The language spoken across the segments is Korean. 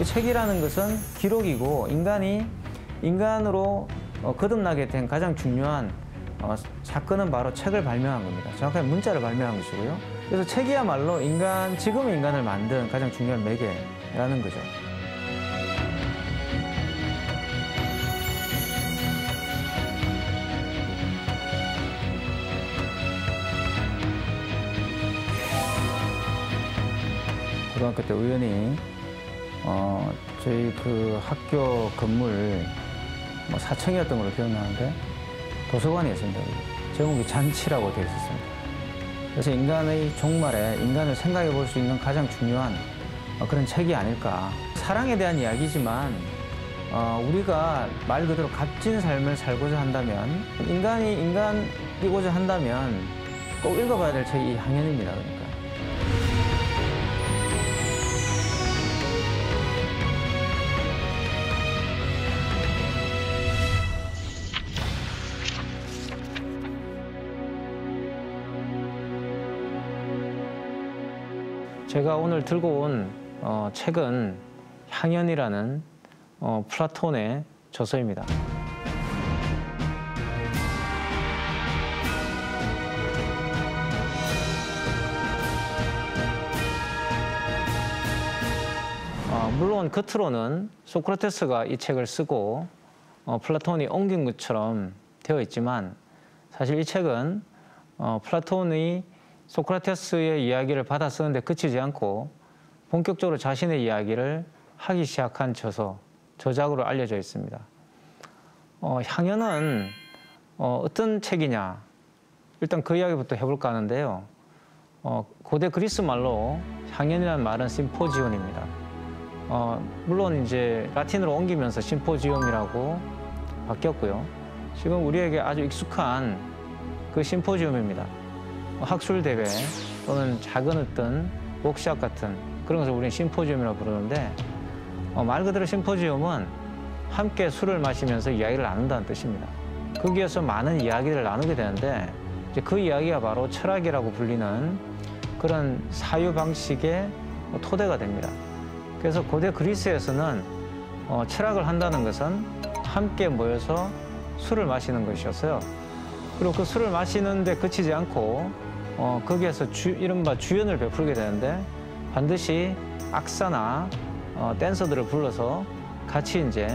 이 책이라는 것은 기록이고 인간이 인간으로 거듭나게 된 가장 중요한 사건은 바로 책을 발명한 겁니다. 정확하게 문자를 발명한 것이고요. 그래서 책이야말로 지금의 인간을 만든 가장 중요한 매개라는 거죠. 고등학교 때 우연히 저희 그 학교 건물 4층이었던 걸로 기억나는데 도서관이었습니다. 제목이 잔치라고 되어 있었습니다. 그래서 인간의 종말에 인간을 생각해 볼 수 있는 가장 중요한 그런 책이 아닐까. 사랑에 대한 이야기지만 우리가 말 그대로 값진 삶을 살고자 한다면, 인간이 인간이고자 한다면 꼭 읽어봐야 될 책이 향연입니다. 그러니까. 제가 오늘 들고 온 책은 향연이라는 플라톤의 저서입니다. 물론 겉으로는 소크라테스가 이 책을 쓰고 플라톤이 옮긴 것처럼 되어 있지만 사실 이 책은 플라톤이 소크라테스의 이야기를 받아 쓰는데 그치지 않고 본격적으로 자신의 이야기를 하기 시작한 저작으로 알려져 있습니다. 향연은 어떤 책이냐? 일단 그 이야기부터 해볼까 하는데요. 고대 그리스 말로 향연이라는 말은 심포지온입니다. 물론 이제 라틴어로 옮기면서 심포지움이라고 바뀌었고요. 지금 우리에게 아주 익숙한 그 심포지움입니다. 학술 대회 또는 작은 어떤 워크숍 같은 그런 것을 우리는 심포지움이라고 부르는데, 말 그대로 심포지움은 함께 술을 마시면서 이야기를 나눈다는 뜻입니다. 거기에서 많은 이야기를 나누게 되는데 이제 그 이야기가 바로 철학이라고 불리는 그런 사유 방식의 토대가 됩니다. 그래서 고대 그리스에서는 철학을 한다는 것은 함께 모여서 술을 마시는 것이었어요. 그리고 그 술을 마시는데 그치지 않고 거기에서 이른바 주연을 베풀게 되는데 반드시 악사나 댄서들을 불러서 같이 이제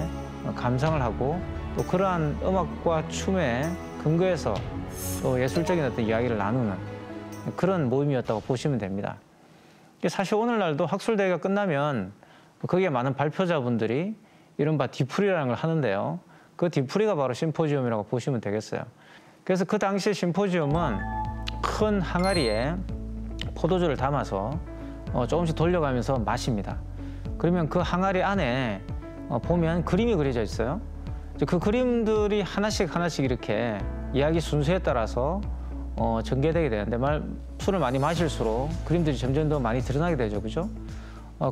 감상을 하고 또 그러한 음악과 춤에 근거해서 또 예술적인 어떤 이야기를 나누는 그런 모임이었다고 보시면 됩니다. 사실 오늘날도 학술대회가 끝나면 거기에 많은 발표자분들이 이른바 뒤풀이라는 걸 하는데요. 그 뒤풀이가 바로 심포지움이라고 보시면 되겠어요. 그래서 그 당시 심포지움은 큰 항아리에 포도주를 담아서 조금씩 돌려가면서 마십니다. 그러면 그 항아리 안에 보면 그림이 그려져 있어요. 그 그림들이 하나씩 이렇게 이야기 순서에 따라서 전개되게 되는데 술을 많이 마실수록 그림들이 점점 더 많이 드러나게 되죠, 그죠?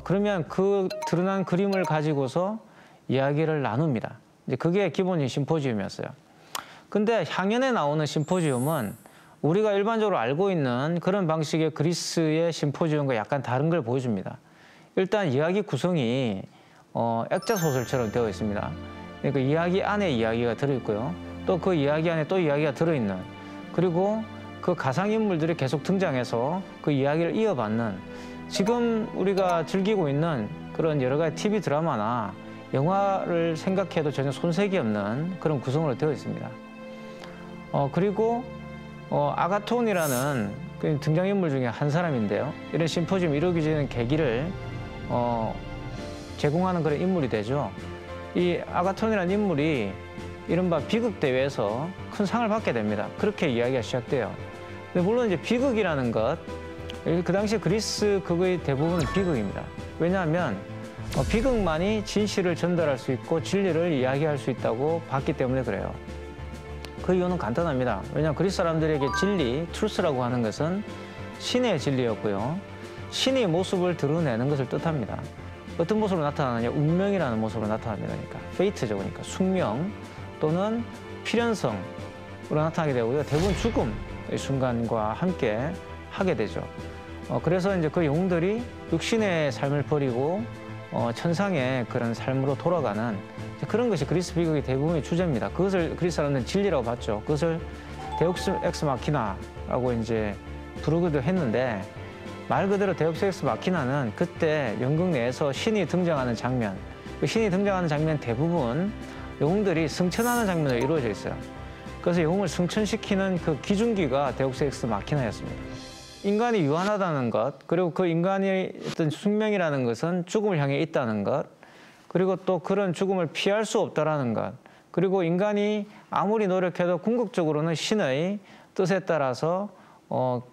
그러면 그 드러난 그림을 가지고서 이야기를 나눕니다. 이제 그게 기본인 심포지움이었어요. 근데 향연에 나오는 심포지움은 우리가 일반적으로 알고 있는 그런 방식의 그리스의 심포지움과 약간 다른 걸 보여줍니다. 일단 이야기 구성이 액자소설처럼 되어 있습니다. 그러니까 이야기 안에 이야기가 들어있고요. 또 그 이야기 안에 또 이야기가 들어있는, 그리고 그 가상인물들이 계속 등장해서 그 이야기를 이어받는, 지금 우리가 즐기고 있는 그런 여러 가지 TV 드라마나 영화를 생각해도 전혀 손색이 없는 그런 구성으로 되어 있습니다. 그리고 아가톤이라는 그 등장인물 중에 한 사람인데요. 이런 심포지움 이루어지게 되는 계기를 제공하는 그런 인물이 되죠. 이 아가톤이라는 인물이 이른바 비극대회에서 큰 상을 받게 됩니다. 그렇게 이야기가 시작돼요. 근데 물론 이제 비극이라는 것, 그 당시 그리스 극의 대부분은 비극입니다. 왜냐하면 비극만이 진실을 전달할 수 있고 진리를 이야기할 수 있다고 봤기 때문에 그래요. 그 이유는 간단합니다. 왜냐하면 그리스 사람들에게 진리, 트루스라고 하는 것은 신의 진리였고요. 신의 모습을 드러내는 것을 뜻합니다. 어떤 모습으로 나타나느냐? 운명이라는 모습으로 나타납니다. 그러니까 페이트죠. 그러니까 숙명 또는 필연성으로 나타나게 되고요. 대부분 죽음의 순간과 함께 하게 되죠. 그래서 이제 그 영웅들이 육신의 삶을 버리고 천상의 그런 삶으로 돌아가는 그런 것이 그리스 비극의 대부분의 주제입니다. 그것을 그리스 사람들은 진리라고 봤죠. 그것을 데우스 엑스 마키나라고 이제 부르기도 했는데, 말 그대로 데우스 엑스 마키나는 그때 연극 내에서 신이 등장하는 장면, 그 신이 등장하는 장면 대부분 영웅들이 승천하는 장면으로 이루어져 있어요. 그래서 영웅을 승천시키는 그 기준기가 데우스 엑스 마키나였습니다. 인간이 유한하다는 것, 그리고 그 인간의 어떤 숙명이라는 것은 죽음을 향해 있다는 것, 그리고 또 그런 죽음을 피할 수 없다라는 것, 그리고 인간이 아무리 노력해도 궁극적으로는 신의 뜻에 따라서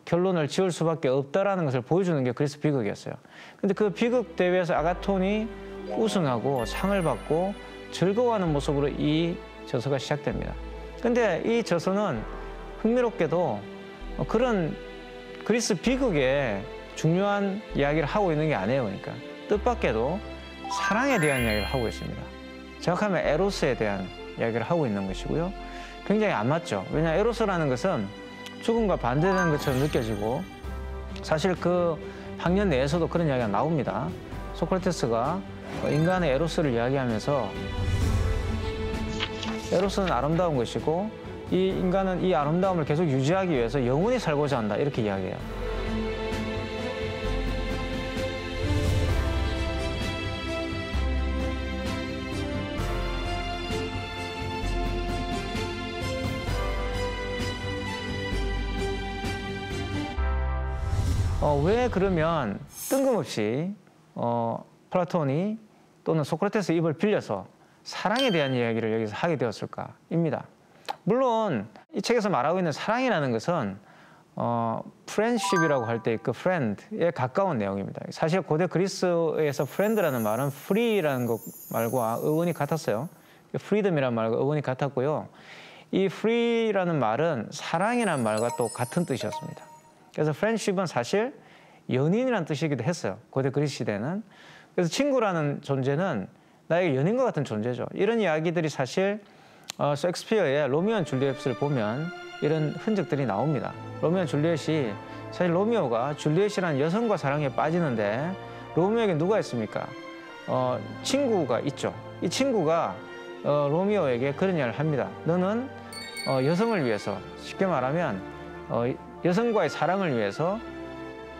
결론을 지을 수밖에 없다라는 것을 보여주는 게 그리스 비극이었어요. 근데 그 비극 대회에서 아가톤이 우승하고 상을 받고 즐거워하는 모습으로 이 저서가 시작됩니다. 근데 이 저서는 흥미롭게도 그런 그리스 비극의 중요한 이야기를 하고 있는 게 아니에요. 그러니까 뜻밖에도 사랑에 대한 이야기를 하고 있습니다. 정확하면 에로스에 대한 이야기를 하고 있는 것이고요. 굉장히 안 맞죠. 왜냐하면 에로스라는 것은 죽음과 반대되는 것처럼 느껴지고, 사실 그 학년 내에서도 그런 이야기가 나옵니다. 소크라테스가 인간의 에로스를 이야기하면서 에로스는 아름다운 것이고 이 인간은 이 아름다움을 계속 유지하기 위해서 영원히 살고자 한다, 이렇게 이야기해요. 왜 그러면 뜬금없이 플라톤이 또는 소크라테스 입을 빌려서 사랑에 대한 이야기를 여기서 하게 되었을까입니다. 물론 이 책에서 말하고 있는 사랑이라는 것은 프렌십이라고 할 때 그 프렌드에 가까운 내용입니다. 사실 고대 그리스에서 프렌드라는 말은 프리라는 것 말과 어원이 같았어요. 프리덤이라는 말과 어원이 같았고요. 이 프리라는 말은 사랑이라는 말과 또 같은 뜻이었습니다. 그래서 프렌십은 사실 연인이라는 뜻이기도 했어요. 고대 그리스 시대는. 그래서 친구라는 존재는 나에게 연인과 같은 존재죠. 이런 이야기들이 사실 셰익스피어의 로미오 앤 줄리엣을 보면 이런 흔적들이 나옵니다. 로미오 앤 줄리엣이 사실 로미오가 줄리엣이라는 여성과 사랑에 빠지는데 로미오에게 누가 있습니까? 친구가 있죠. 이 친구가 로미오에게 그런 이야기를 합니다. 너는 여성을 위해서, 쉽게 말하면 여성과의 사랑을 위해서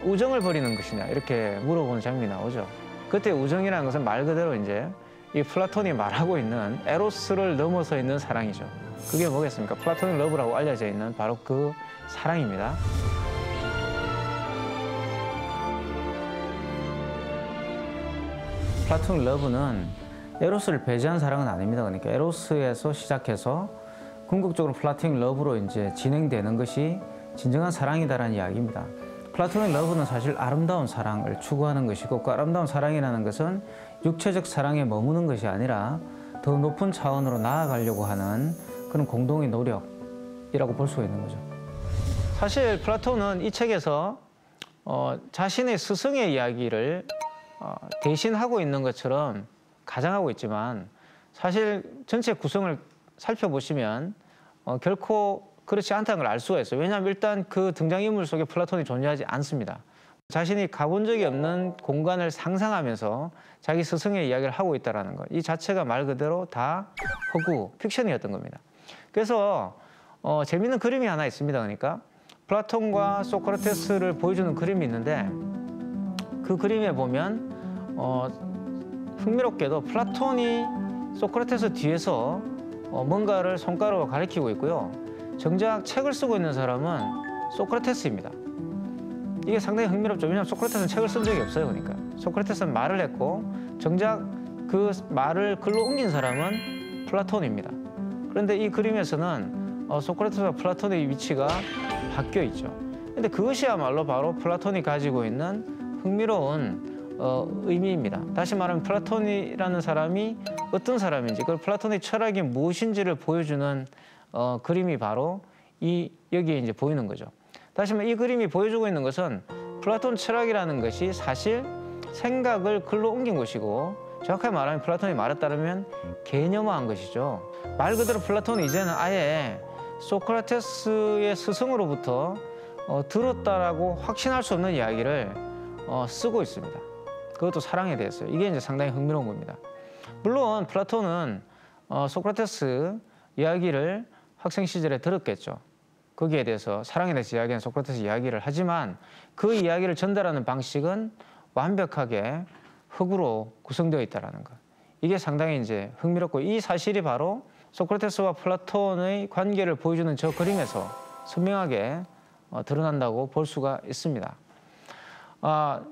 우정을 버리는 것이냐, 이렇게 물어보는 장면이 나오죠. 그때 우정이라는 것은 말 그대로 이제 이 플라톤이 말하고 있는 에로스를 넘어서 있는 사랑이죠. 그게 뭐겠습니까? 플라토닉 러브라고 알려져 있는 바로 그 사랑입니다. 플라토닉 러브는 에로스를 배제한 사랑은 아닙니다. 그러니까 에로스에서 시작해서 궁극적으로 플라토닉 러브로 이제 진행되는 것이 진정한 사랑이다라는 이야기입니다. 플라토닉 러브는 사실 아름다운 사랑을 추구하는 것이고, 그 아름다운 사랑이라는 것은 육체적 사랑에 머무는 것이 아니라 더 높은 차원으로 나아가려고 하는 그런 공동의 노력이라고 볼 수가 있는 거죠. 사실 플라톤은 이 책에서 자신의 스승의 이야기를 대신하고 있는 것처럼 가장하고 있지만, 사실 전체 구성을 살펴보시면 결코 그렇지 않다는 걸 알 수가 있어요. 왜냐하면 일단 그 등장인물 속에 플라톤이 존재하지 않습니다. 자신이 가본 적이 없는 공간을 상상하면서 자기 스승의 이야기를 하고 있다는 것, 이 자체가 말 그대로 다 허구, 픽션이었던 겁니다. 그래서 재미있는 그림이 하나 있습니다. 그러니까 플라톤과 소크라테스를 보여주는 그림이 있는데, 그 그림에 보면 흥미롭게도 플라톤이 소크라테스 뒤에서 뭔가를 손가락으로 가리키고 있고요. 정작 책을 쓰고 있는 사람은 소크라테스입니다. 이게 상당히 흥미롭죠. 왜냐하면 소크라테스는 책을 쓴 적이 없어요. 그러니까 소크라테스는 말을 했고 정작 그 말을 글로 옮긴 사람은 플라톤입니다. 그런데 이 그림에서는 소크라테스와 플라톤의 위치가 바뀌어 있죠. 근데 그것이야말로 바로 플라톤이 가지고 있는 흥미로운 의미입니다. 다시 말하면 플라톤이라는 사람이 어떤 사람인지, 그걸 플라톤의 철학이 무엇인지를 보여주는 그림이 바로 여기에 이제 보이는 거죠. 다시 말해 이 그림이 보여주고 있는 것은 플라톤 철학이라는 것이 사실 생각을 글로 옮긴 것이고, 정확하게 말하면 플라톤이 말에 따르면 개념화한 것이죠. 말 그대로 플라톤은 이제는 아예 소크라테스의 스승으로부터 들었다라고 확신할 수 없는 이야기를 쓰고 있습니다. 그것도 사랑에 대해서. 이게 이제 상당히 흥미로운 겁니다. 물론 플라톤은 소크라테스 이야기를 학생 시절에 들었겠죠. 거기에 대해서 사랑에 대해서 이야기하는 소크라테스 이야기를 하지만 그 이야기를 전달하는 방식은 완벽하게 흙으로 구성되어 있다는 것. 이게 상당히 이제 흥미롭고 이 사실이 바로 소크라테스와 플라톤의 관계를 보여주는 저 그림에서 선명하게 드러난다고 볼 수가 있습니다.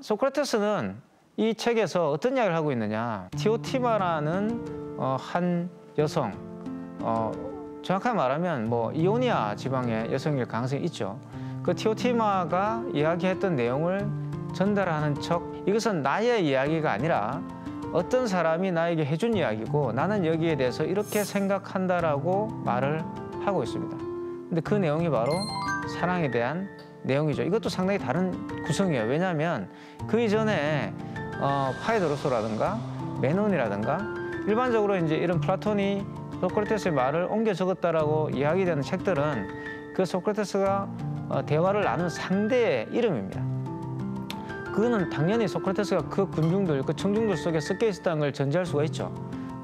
소크라테스는 이 책에서 어떤 이야기를 하고 있느냐. 티오티마라는 한 여성, 정확하게 말하면 뭐 이오니아 지방의 여성일 가능성이 있죠. 그 티오티마가 이야기했던 내용을 전달하는 척, 이것은 나의 이야기가 아니라 어떤 사람이 나에게 해준 이야기고 나는 여기에 대해서 이렇게 생각한다라고 말을 하고 있습니다. 근데 그 내용이 바로 사랑에 대한 내용이죠. 이것도 상당히 다른 구성이에요. 왜냐하면 그 이전에 파이드로소라든가 메논이라든가 일반적으로 이제 이런 플라톤이 소크라테스의 말을 옮겨 적었다라고 이야기되는 책들은 그 소크라테스가 대화를 나눈 상대의 이름입니다. 그거는 당연히 소크라테스가 그 군중들, 그 청중들 속에 섞여 있었다는 걸 전제할 수가 있죠.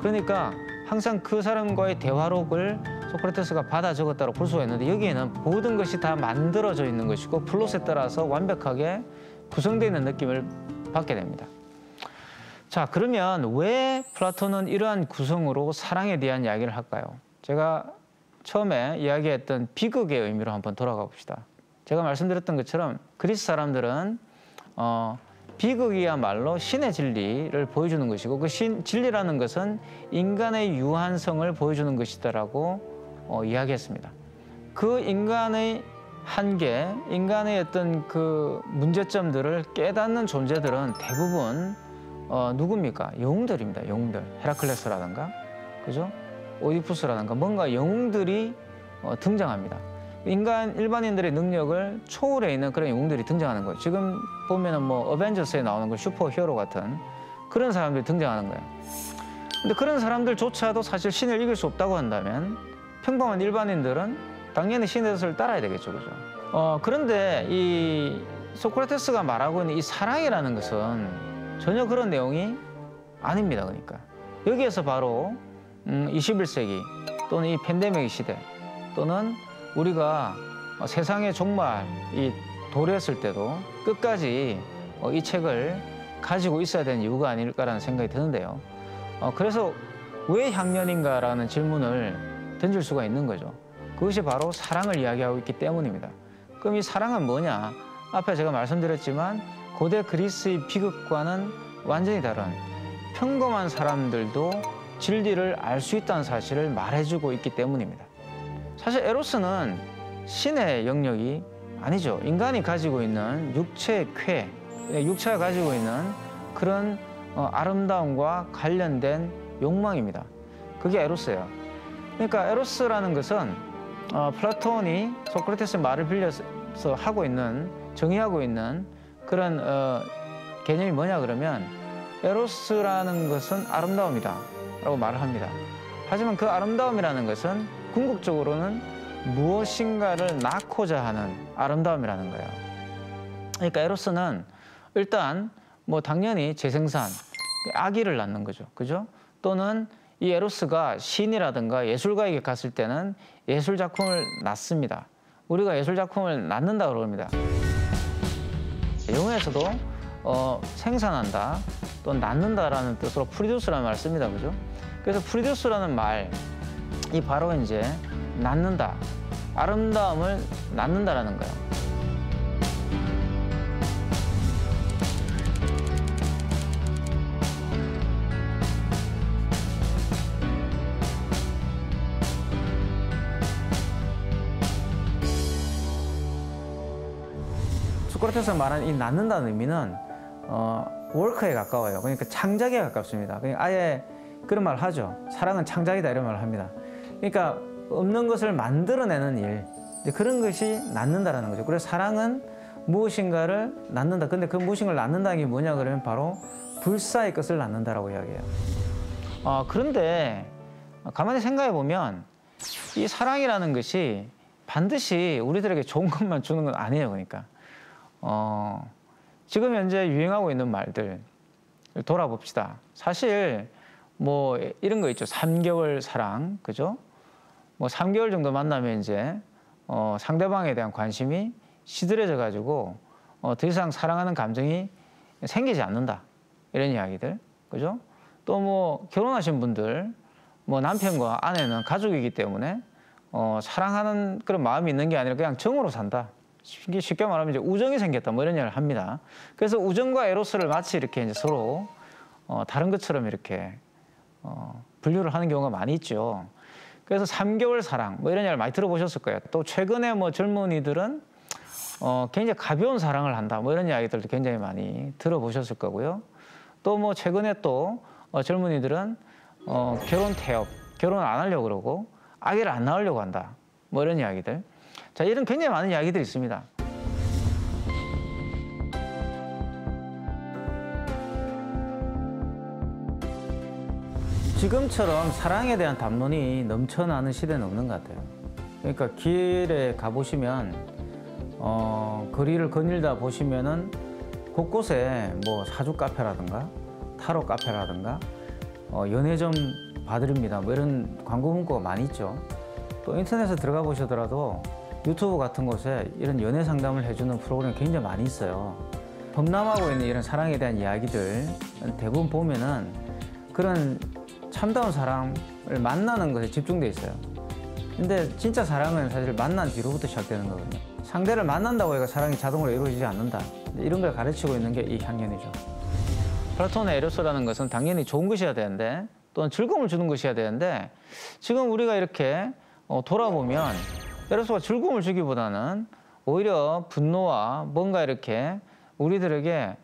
그러니까 항상 그 사람과의 대화록을 소크라테스가 받아 적었다고 볼 수가 있는데 여기에는 모든 것이 다 만들어져 있는 것이고 플롯에 따라서 완벽하게 구성되어 있는 느낌을 받게 됩니다. 자, 그러면 왜 플라톤은 이러한 구성으로 사랑에 대한 이야기를 할까요? 제가 처음에 이야기했던 비극의 의미로 한번 돌아가 봅시다. 제가 말씀드렸던 것처럼 그리스 사람들은 비극이야말로 신의 진리를 보여주는 것이고 그 진리라는 것은 인간의 유한성을 보여주는 것이다라고 이야기했습니다. 그 인간의 한계, 인간의 어떤 그 문제점들을 깨닫는 존재들은 대부분 누굽니까? 영웅들입니다. 영웅들. 헤라클레스라든가, 그죠? 오디푸스라든가 뭔가 영웅들이 등장합니다. 인간 일반인들의 능력을 초월해 있는 그런 영웅들이 등장하는 거예요. 지금 보면은 뭐 어벤져스에 나오는 그 슈퍼 히어로 같은 그런 사람들이 등장하는 거예요. 근데 그런 사람들조차도 사실 신을 이길 수 없다고 한다면 평범한 일반인들은 당연히 신의 뜻을 따라야 되겠죠, 그죠? 그런데 이 소크라테스가 말하고 있는 이 사랑이라는 것은 전혀 그런 내용이 아닙니다. 그러니까 여기에서 바로 21세기 또는 이 팬데믹 시대 또는 우리가 세상의 종말이 도래했을 때도 끝까지 이 책을 가지고 있어야 되는 이유가 아닐까라는 생각이 드는데요. 그래서 왜 향년인가라는 질문을 던질 수가 있는 거죠. 그것이 바로 사랑을 이야기하고 있기 때문입니다. 그럼 이 사랑은 뭐냐? 앞에 제가 말씀드렸지만 고대 그리스의 비극과는 완전히 다른 평범한 사람들도 진리를 알 수 있다는 사실을 말해주고 있기 때문입니다. 사실 에로스는 신의 영역이 아니죠. 인간이 가지고 있는 육체의 쾌, 육체가 가지고 있는 그런 아름다움과 관련된 욕망입니다. 그게 에로스예요. 그러니까 에로스라는 것은 플라톤이 소크라테스의 말을 빌려서 하고 있는, 정의하고 있는 그런 개념이 뭐냐 그러면 에로스라는 것은 아름다움이다 라고 말을 합니다. 하지만 그 아름다움이라는 것은 궁극적으로는 무엇인가를 낳고자 하는 아름다움이라는 거예요. 그러니까 에로스는 일단 뭐 당연히 재생산, 아기를 낳는 거죠. 그죠? 또는 이 에로스가 신이라든가 예술가에게 갔을 때는 예술 작품을 낳습니다. 우리가 예술 작품을 낳는다 그럽니다. 영어에서도 생산한다, 또 낳는다라는 뜻으로 프로듀스라는 말을 씁니다. 그죠? 그래서 프로듀스라는 말, 이 바로 이제 낳는다, 아름다움을 낳는다라는 거예요. 소크라테스가 말하는 이 낳는다는 의미는 워크에 가까워요. 그러니까 창작에 가깝습니다. 그러니까 아예 그런 말을 하죠. 사랑은 창작이다 이런 말을 합니다. 그러니까 없는 것을 만들어내는 일, 그런 것이 낳는다라는 거죠. 그래서 사랑은 무엇인가를 낳는다. 근데 그 무엇인가를 낳는다는 게 뭐냐 그러면 바로 불사의 것을 낳는다라고 이야기해요. 그런데 가만히 생각해 보면 이 사랑이라는 것이 반드시 우리들에게 좋은 것만 주는 건 아니에요. 그러니까 지금 현재 유행하고 있는 말들, 돌아봅시다. 사실 뭐 이런 거 있죠. 3개월 사랑, 그죠? 뭐 3개월 정도 만나면 이제 상대방에 대한 관심이 시들해져 가지고 더 이상 사랑하는 감정이 생기지 않는다. 이런 이야기들, 그죠? 또 뭐 결혼하신 분들, 뭐 남편과 아내는 가족이기 때문에 사랑하는 그런 마음이 있는 게 아니라 그냥 정으로 산다. 쉽게 말하면 이제 우정이 생겼다. 뭐 이런 이야기를 합니다. 그래서 우정과 에로스를 마치 이렇게 이제 서로 다른 것처럼 이렇게 분류를 하는 경우가 많이 있죠. 그래서 3개월 사랑 뭐 이런 이야기를 많이 들어보셨을 거예요. 또 최근에 뭐 젊은이들은 굉장히 가벼운 사랑을 한다. 뭐 이런 이야기들도 굉장히 많이 들어보셨을 거고요. 또 뭐 최근에 또 젊은이들은 결혼 태업, 결혼 안 하려고 그러고 아기를 안 낳으려고 한다. 뭐 이런 이야기들. 자, 이런 굉장히 많은 이야기들이 있습니다. 지금처럼 사랑에 대한 담론이 넘쳐나는 시대는 없는 것 같아요. 그러니까 길에 가보시면 거리를 거닐다 보시면은 곳곳에 뭐 사주 카페라든가 타로 카페라든가 연애 좀 봐드립니다. 뭐 이런 광고 문구가 많이 있죠. 또 인터넷에 들어가 보시더라도 유튜브 같은 곳에 이런 연애 상담을 해주는 프로그램이 굉장히 많이 있어요. 범람하고 있는 이런 사랑에 대한 이야기들 대부분 보면은 그런 참다운 사람을 만나는 것에 집중돼 있어요. 근데 진짜 사랑은 사실 만난 뒤로부터 시작되는 거거든요. 상대를 만난다고 해서 사랑이 자동으로 이루어지지 않는다. 이런 걸 가르치고 있는 게 이 향연이죠. 플라톤의 에로스라는 것은 당연히 좋은 것이어야 되는데 또는 즐거움을 주는 것이어야 되는데 지금 우리가 이렇게 돌아보면 에로스가 즐거움을 주기보다는 오히려 분노와 뭔가 이렇게 우리들에게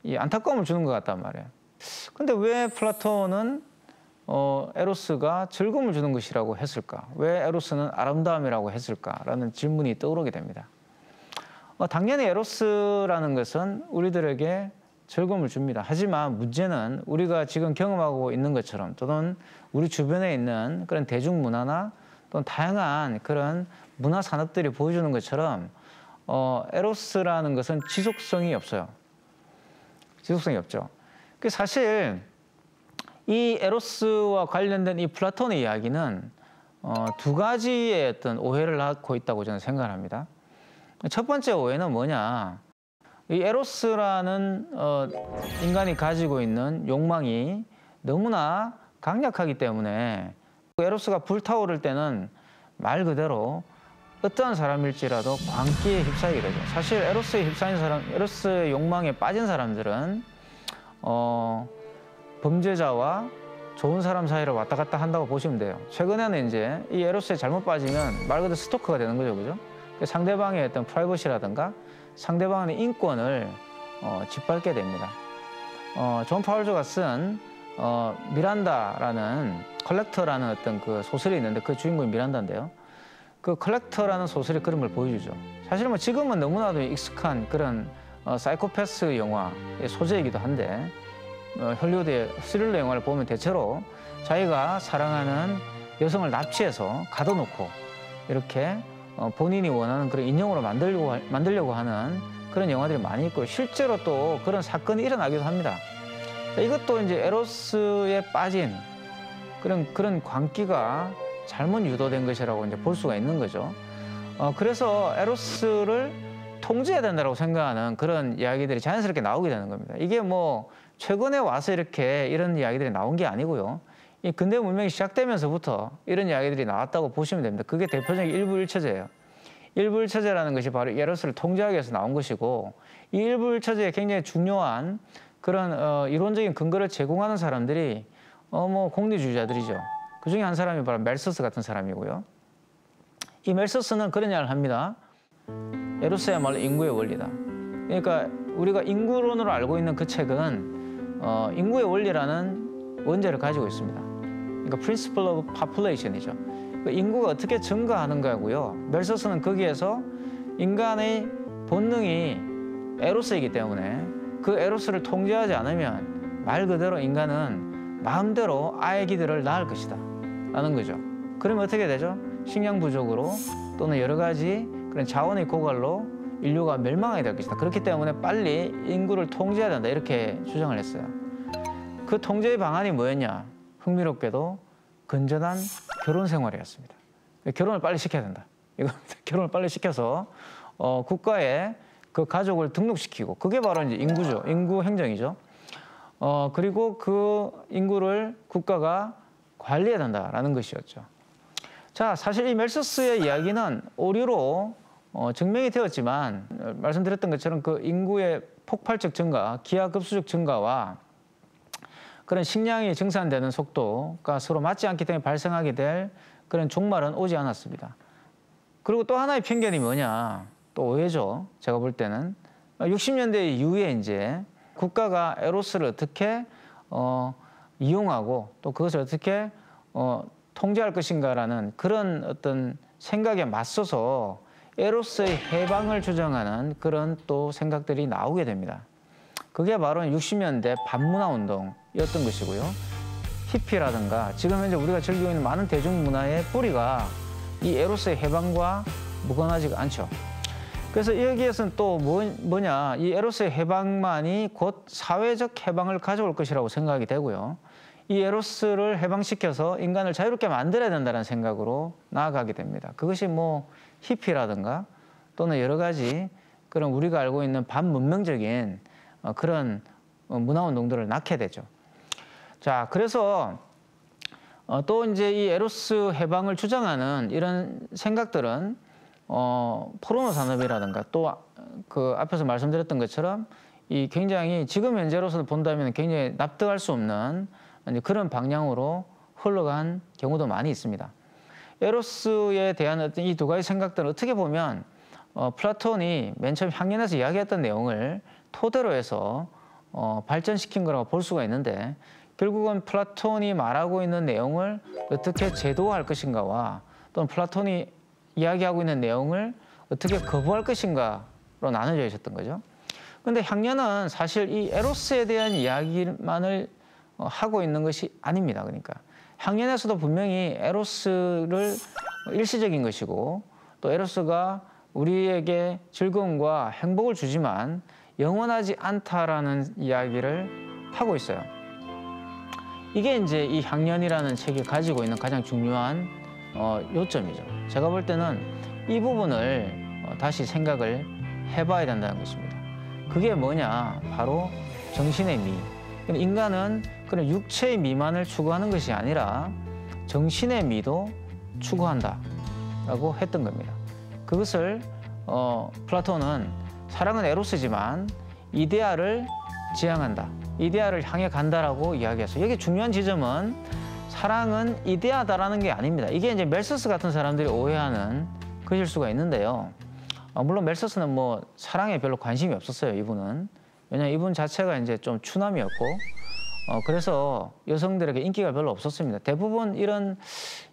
이 안타까움을 주는 것 같단 말이에요. 근데 왜 플라톤은 에로스가 즐거움을 주는 것이라고 했을까? 왜 에로스는 아름다움이라고 했을까라는 질문이 떠오르게 됩니다. 당연히 에로스라는 것은 우리들에게 즐거움을 줍니다. 하지만 문제는 우리가 지금 경험하고 있는 것처럼 또는 우리 주변에 있는 그런 대중문화나 또는 다양한 그런 문화 산업들이 보여주는 것처럼 에로스라는 것은 지속성이 없어요. 지속성이 없죠. 사실 이 에로스와 관련된 이 플라톤의 이야기는 두 가지의 어떤 오해를 낳고 있다고 저는 생각합니다. 첫 번째 오해는 뭐냐? 이 에로스라는 인간이 가지고 있는 욕망이 너무나 강력하기 때문에 에로스가 불타오를 때는 말 그대로 어떠한 사람일지라도 광기에 휩싸이게 되죠. 사실 에로스에 휩싸인 사람, 에로스의 욕망에 빠진 사람들은 범죄자와 좋은 사람 사이를 왔다 갔다 한다고 보시면 돼요. 최근에는 이제 이 에로스에 잘못 빠지면 말 그대로 스토커가 되는 거죠, 그죠? 상대방의 어떤 프라이버시라든가 상대방의 인권을 짓밟게 됩니다. 존 파울조가 쓴 미란다라는 컬렉터라는 어떤 그 소설이 있는데 그 주인공이 미란다인데요. 그 컬렉터라는 소설이 그런 걸 보여주죠. 사실 뭐 지금은 너무나도 익숙한 그런 사이코패스 영화의 소재이기도 한데 헐리우드의 스릴러 영화를 보면 대체로 자기가 사랑하는 여성을 납치해서 가둬놓고 이렇게 본인이 원하는 그런 인형으로 만들려고 하는 그런 영화들이 많이 있고 실제로 또 그런 사건이 일어나기도 합니다. 이것도 이제 에로스에 빠진 그런 광기가 잘못 유도된 것이라고 이제 볼 수가 있는 거죠. 그래서 에로스를 통제해야 된다고 생각하는 그런 이야기들이 자연스럽게 나오게 되는 겁니다. 이게 뭐 최근에 와서 이렇게 이런 이야기들이 나온 게 아니고요. 이 근대 문명이 시작되면서부터 이런 이야기들이 나왔다고 보시면 됩니다. 그게 대표적인 일부일처제예요. 일부일처제라는 것이 바로 에로스를 통제하기 위해서 나온 것이고 이 일부일처제에 굉장히 중요한 그런 이론적인 근거를 제공하는 사람들이 뭐 공리주의자들이죠. 그 중에 한 사람이 바로 멜서스 같은 사람이고요. 이 멜서스는 그런 이야기를 합니다. 에로스야말로 인구의 원리다. 그러니까 우리가 인구론으로 알고 있는 그 책은 인구의 원리라는 원제를 가지고 있습니다. 그러니까 Principle of Population이죠. 인구가 어떻게 증가하는가고요. 멜서스는 거기에서 인간의 본능이 에로스이기 때문에 그 에로스를 통제하지 않으면 말 그대로 인간은 마음대로 아기들을 낳을 것이다 라는 거죠. 그러면 어떻게 되죠? 식량 부족으로 또는 여러 가지 그런 자원의 고갈로 인류가 멸망하게 될 것이다. 그렇기 때문에 빨리 인구를 통제해야 된다. 이렇게 주장을 했어요. 그 통제의 방안이 뭐였냐? 흥미롭게도 건전한 결혼 생활이었습니다. 결혼을 빨리 시켜야 된다. 이거 결혼을 빨리 시켜서 국가에 그 가족을 등록시키고, 그게 바로 이제 인구죠. 인구 행정이죠. 그리고 그 인구를 국가가 관리해야 된다라는 것이었죠. 자, 사실 이 멜서스의 이야기는 오류로 증명이 되었지만, 말씀드렸던 것처럼 그 인구의 폭발적 증가, 기하급수적 증가와 그런 식량이 증산되는 속도가 서로 맞지 않기 때문에 발생하게 될 그런 종말은 오지 않았습니다. 그리고 또 하나의 편견이 뭐냐, 또 오해죠. 제가 볼 때는 60년대 이후에 이제 국가가 에로스를 어떻게 이용하고 또 그것을 어떻게 통제할 것인가라는 그런 어떤 생각에 맞서서 에로스의 해방을 주장하는 그런 또 생각들이 나오게 됩니다. 그게 바로 60년대 반문화 운동이었던 것이고요. 히피라든가 지금 현재 우리가 즐기고 있는 많은 대중문화의 뿌리가 이 에로스의 해방과 무관하지가 않죠. 그래서 여기에서는 또 뭐냐, 이 에로스의 해방만이 곧 사회적 해방을 가져올 것이라고 생각이 되고요. 이 에로스를 해방시켜서 인간을 자유롭게 만들어야 된다는 생각으로 나아가게 됩니다. 그것이 뭐 히피라든가 또는 여러 가지 그런 우리가 알고 있는 반문명적인 그런 문화운동들을 낳게 되죠. 자, 그래서 또 이제 이 에로스 해방을 주장하는 이런 생각들은 포르노 산업이라든가 또 그 앞에서 말씀드렸던 것처럼 이 굉장히 지금 현재로서 본다면 굉장히 납득할 수 없는 그런 방향으로 흘러간 경우도 많이 있습니다. 에로스에 대한 어떤 이 두 가지 생각들은 어떻게 보면 플라톤이 맨 처음 향연에서 이야기했던 내용을 토대로 해서 발전시킨 거라고 볼 수가 있는데, 결국은 플라톤이 말하고 있는 내용을 어떻게 제도화할 것인가와 또는 플라톤이 이야기하고 있는 내용을 어떻게 거부할 것인가로 나눠져 있었던 거죠. 그런데 향연은 사실 이 에로스에 대한 이야기만을 하고 있는 것이 아닙니다. 그러니까 향연에서도 분명히 에로스를 일시적인 것이고 또 에로스가 우리에게 즐거움과 행복을 주지만 영원하지 않다라는 이야기를 하고 있어요. 이게 이제 이 향연이라는 책이 가지고 있는 가장 중요한 요점이죠. 제가 볼 때는 이 부분을 다시 생각을 해봐야 된다는 것입니다. 그게 뭐냐? 바로 정신의 미. 인간은 그런 육체의 미만을 추구하는 것이 아니라 정신의 미도 추구한다라고 했던 겁니다. 그것을 플라톤은 사랑은 에로스지만 이데아를 지향한다, 이데아를 향해 간다라고 이야기했어요. 여기 중요한 지점은 사랑은 이데아다라는 게 아닙니다. 이게 이제 멜서스 같은 사람들이 오해하는 것일 수가 있는데요. 물론 멜서스는 뭐 사랑에 별로 관심이 없었어요. 이분은. 왜냐하면 이분 자체가 이제 좀 추남이었고 그래서 여성들에게 인기가 별로 없었습니다. 대부분 이런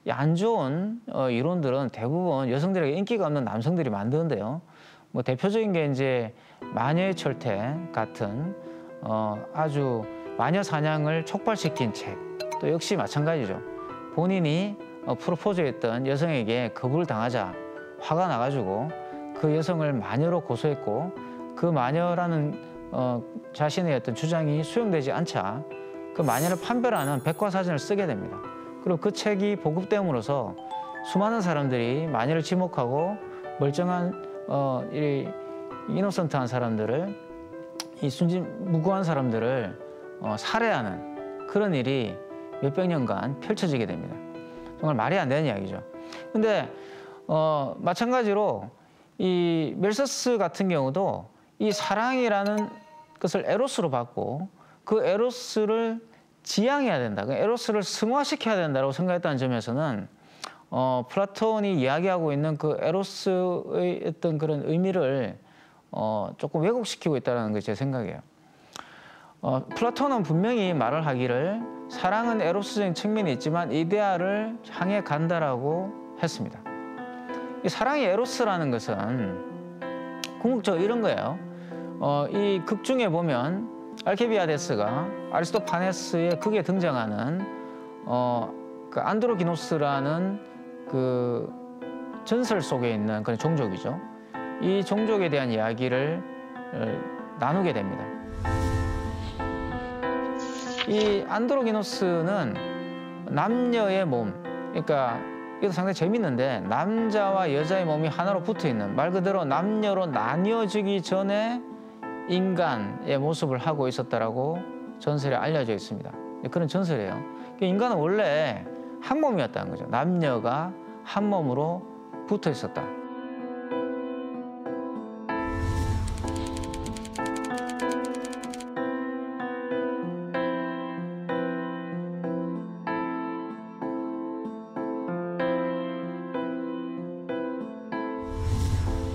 안 좋은 이론들은 대부분 여성들에게 인기가 없는 남성들이 만드는데요. 뭐 대표적인 게 이제 마녀의 철퇴 같은 아주 마녀 사냥을 촉발시킨 책. 또 역시 마찬가지죠. 본인이 프로포즈했던 여성에게 거부를 당하자 화가 나가지고 그 여성을 마녀로 고소했고 그 마녀라는 자신의 어떤 주장이 수용되지 않자 그 마녀를 판별하는 백과사전을 쓰게 됩니다. 그리고 그 책이 보급됨으로써 수많은 사람들이 마녀를 지목하고 멀쩡한 이 이노선트한 사람들을, 이 무고한 사람들을 살해하는 그런 일이 몇백 년간 펼쳐지게 됩니다. 정말 말이 안 되는 이야기죠. 근데 마찬가지로 이 멜서스 같은 경우도 이 사랑이라는 것을 에로스로 받고 그 에로스를 지향해야 된다, 그 에로스를 승화시켜야 된다고 생각했다는 점에서는 플라톤이 이야기하고 있는 그 에로스의 어떤 그런 의미를 조금 왜곡시키고 있다는 것이 제 생각이에요. 플라톤은 분명히 말을 하기를 사랑은 에로스적인 측면이 있지만 이데아를 향해 간다라고 했습니다. 이 사랑이 에로스라는 것은 궁극적으로 이런 거예요. 이 극 중에 보면 알케비아데스가 아리스토파네스의 극에 등장하는 그 안드로기노스라는 그 전설 속에 있는 그런 종족이죠. 이 종족에 대한 이야기를 나누게 됩니다. 이 안드로기노스는 남녀의 몸, 그러니까 이것도 상당히 재밌는데 남자와 여자의 몸이 하나로 붙어 있는, 말 그대로 남녀로 나뉘어지기 전에 인간의 모습을 하고 있었다라고 전설에 알려져 있습니다. 그런 전설이에요. 인간은 원래 한 몸이었다는 거죠. 남녀가 한 몸으로 붙어 있었다.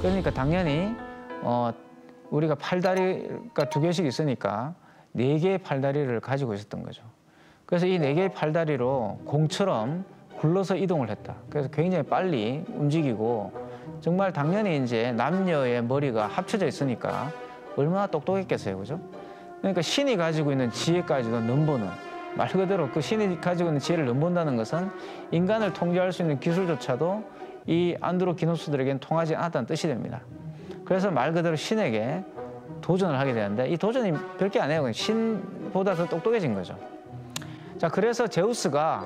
그러니까 당연히 우리가 팔다리가 두 개씩 있으니까 네 개의 팔다리를 가지고 있었던 거죠. 그래서 이 네 개의 팔다리로 공처럼 굴러서 이동을 했다. 그래서 굉장히 빨리 움직이고 정말 당연히 이제 남녀의 머리가 합쳐져 있으니까 얼마나 똑똑했겠어요, 그죠? 그러니까 신이 가지고 있는 지혜까지도 넘보는, 말 그대로 그 신이 가지고 있는 지혜를 넘본다는 것은 인간을 통제할 수 있는 기술조차도 이 안드로기노스들에게는 통하지 않았다는 뜻이 됩니다. 그래서 말 그대로 신에게 도전을 하게 되는데 이 도전이 별게 아니에요. 그냥 신보다 더 똑똑해진 거죠. 자, 그래서 제우스가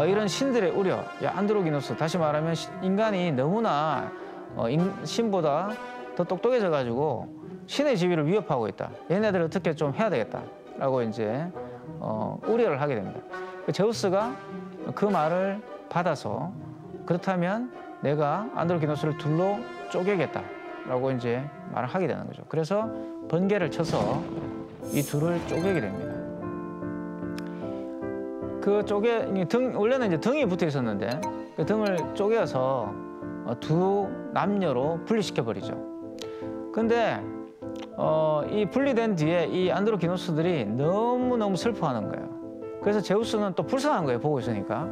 이런 신들의 우려, 야, 안드로기노스, 다시 말하면 인간이 너무나 신보다 더 똑똑해져가지고 신의 지위를 위협하고 있다. 얘네들을 어떻게 좀 해야 되겠다라고 이제 우려를 하게 됩니다. 제우스가 그 말을 받아서 그렇다면 내가 안드로기노스를 둘로 쪼개겠다라고 이제 말을 하게 되는 거죠. 그래서 번개를 쳐서 이 둘을 쪼개게 됩니다. 그 원래는 이제 등이 붙어 있었는데 그 등을 쪼개서 두 남녀로 분리시켜 버리죠. 근데 이 분리된 뒤에 이 안드로기노스들이 너무너무 슬퍼하는 거예요. 그래서 제우스는 또 불쌍한 거예요, 보고 있으니까.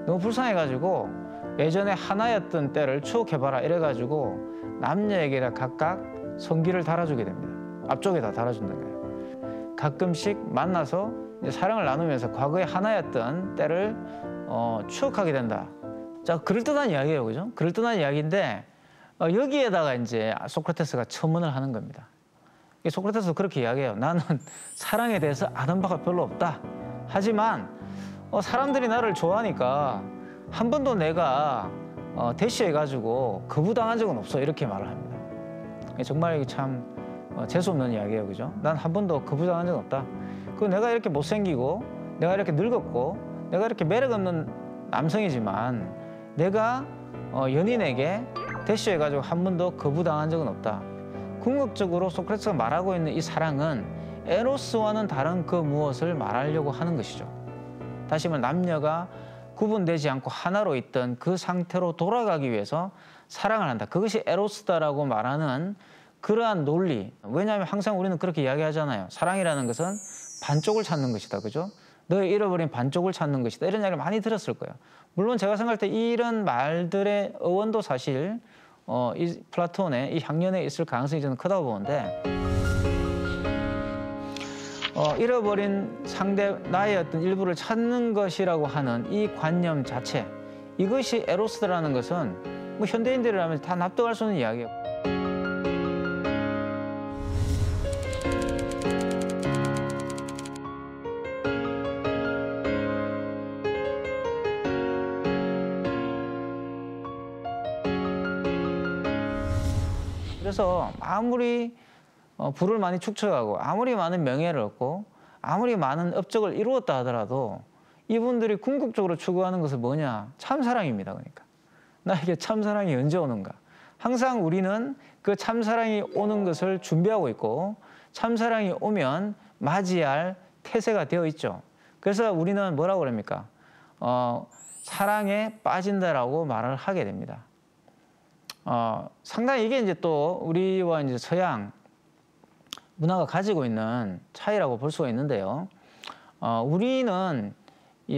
너무 불쌍해가지고 예전에 하나였던 때를 추억해봐라 이래가지고 남녀에게다 각각 성기를 달아주게 됩니다. 앞쪽에다 달아준다는 거예요. 가끔씩 만나서 이제 사랑을 나누면서 과거의 하나였던 때를 추억하게 된다. 자, 그럴듯한 이야기예요, 그죠? 그럴듯한 이야기인데 여기에다가 이제 소크라테스가 첨언을 하는 겁니다. 소크라테스도 그렇게 이야기해요. 나는 사랑에 대해서 아는 바가 별로 없다. 하지만 사람들이 나를 좋아하니까 한 번도 내가 대시해가지고 거부당한 적은 없어. 이렇게 말을 합니다. 정말 이게 참 재수없는 이야기예요, 그죠? 난 한 번도 거부당한 적은 없다. 그 내가 이렇게 못생기고 내가 이렇게 늙었고 내가 이렇게 매력 없는 남성이지만 내가 연인에게 대시해가지고 한 번도 거부당한 적은 없다. 궁극적으로 소크라테스가 말하고 있는 이 사랑은 에로스와는 다른 그 무엇을 말하려고 하는 것이죠. 다시 말해 남녀가 구분되지 않고 하나로 있던 그 상태로 돌아가기 위해서 사랑을 한다. 그것이 에로스다라고 말하는 그러한 논리. 왜냐하면 항상 우리는 그렇게 이야기하잖아요. 사랑이라는 것은 반쪽을 찾는 것이다. 그죠? 너의 잃어버린 반쪽을 찾는 것이다. 이런 이야기를 많이 들었을 거예요. 물론 제가 생각할 때 이런 말들의 어원도 사실 이 플라톤의 이 향연에 있을 가능성이 저는 크다고 보는데 잃어버린 상대 나의 어떤 일부를 찾는 것이라고 하는 이 관념 자체, 이것이 에로스라는 것은 뭐 현대인들이라면 다 납득할 수 있는 이야기예요. 그래서 아무리 부를 많이 축적하고 아무리 많은 명예를 얻고 아무리 많은 업적을 이루었다 하더라도 이분들이 궁극적으로 추구하는 것은 뭐냐? 참사랑입니다. 그러니까 나에게 참사랑이 언제 오는가? 항상 우리는 그 참사랑이 오는 것을 준비하고 있고 참사랑이 오면 맞이할 태세가 되어 있죠. 그래서 우리는 뭐라고 그럽니까? 사랑에 빠진다라고 말을 하게 됩니다. 상당히 이게 이제 또 우리와 이제 서양 문화가 가지고 있는 차이라고 볼 수가 있는데요. 우리는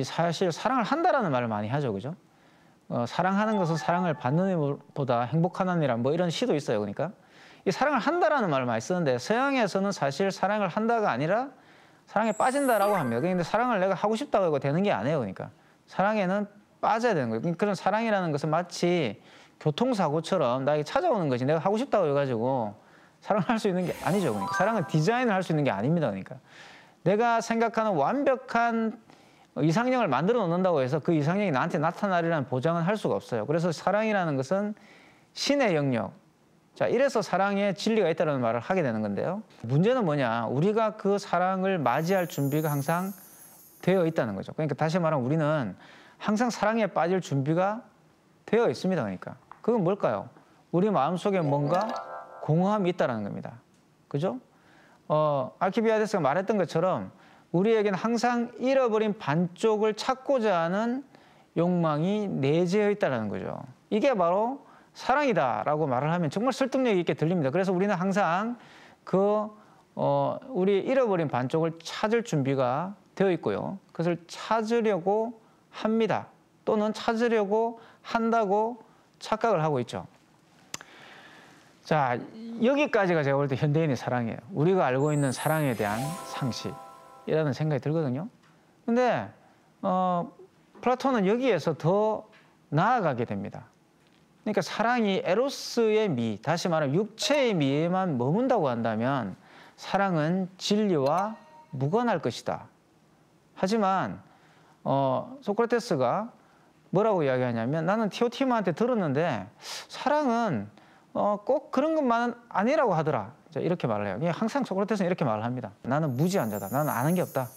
사실 사랑을 한다라는 말을 많이 하죠, 그죠? 사랑하는 것은 사랑을 받는 것보다 행복하나니라 뭐 이런 시도 있어요. 그러니까 이 사랑을 한다라는 말을 많이 쓰는데 서양에서는 사실 사랑을 한다가 아니라 사랑에 빠진다라고 합니다. 그런데 사랑을 내가 하고 싶다고 하고 되는 게 아니에요. 그러니까 사랑에는 빠져야 되는 거예요. 그런 사랑이라는 것은 마치 교통사고처럼 나에게 찾아오는 거지. 내가 하고 싶다고 해가지고 사랑할 수 있는 게 아니죠. 그러니까 사랑은 디자인을 할 수 있는 게 아닙니다. 그러니까 내가 생각하는 완벽한 이상형을 만들어 놓는다고 해서 그 이상형이 나한테 나타나리라는 보장은 할 수가 없어요. 그래서 사랑이라는 것은 신의 영역. 자, 이래서 사랑에 진리가 있다는 말을 하게 되는 건데요. 문제는 뭐냐? 우리가 그 사랑을 맞이할 준비가 항상 되어 있다는 거죠. 그러니까 다시 말하면 우리는 항상 사랑에 빠질 준비가 되어 있습니다. 그러니까 그건 뭘까요? 우리 마음속에 뭔가 공허함이 있다는 겁니다. 그죠? 알키비아데스가 말했던 것처럼 우리에게는 항상 잃어버린 반쪽을 찾고자 하는 욕망이 내재해 있다는 거죠. 이게 바로 사랑이다라고 말을 하면 정말 설득력 있게 들립니다. 그래서 우리는 항상 우리 잃어버린 반쪽을 찾을 준비가 되어 있고요. 그것을 찾으려고 합니다. 또는 찾으려고 한다고 착각을 하고 있죠. 자, 여기까지가 제가 볼 때 현대인의 사랑이에요. 우리가 알고 있는 사랑에 대한 상식이라는 생각이 들거든요. 근데 플라톤은 여기에서 더 나아가게 됩니다. 그러니까 사랑이 에로스의 미, 다시 말하면 육체의 미에만 머문다고 한다면 사랑은 진리와 무관할 것이다. 하지만 소크라테스가 뭐라고 이야기하냐면 나는 티오티모한테 들었는데 사랑은 꼭 그런 것만은 아니라고 하더라. 이렇게 말을 해요. 항상 소크라테스는 이렇게 말을 합니다. 나는 무지한자다. 나는 아는 게 없다.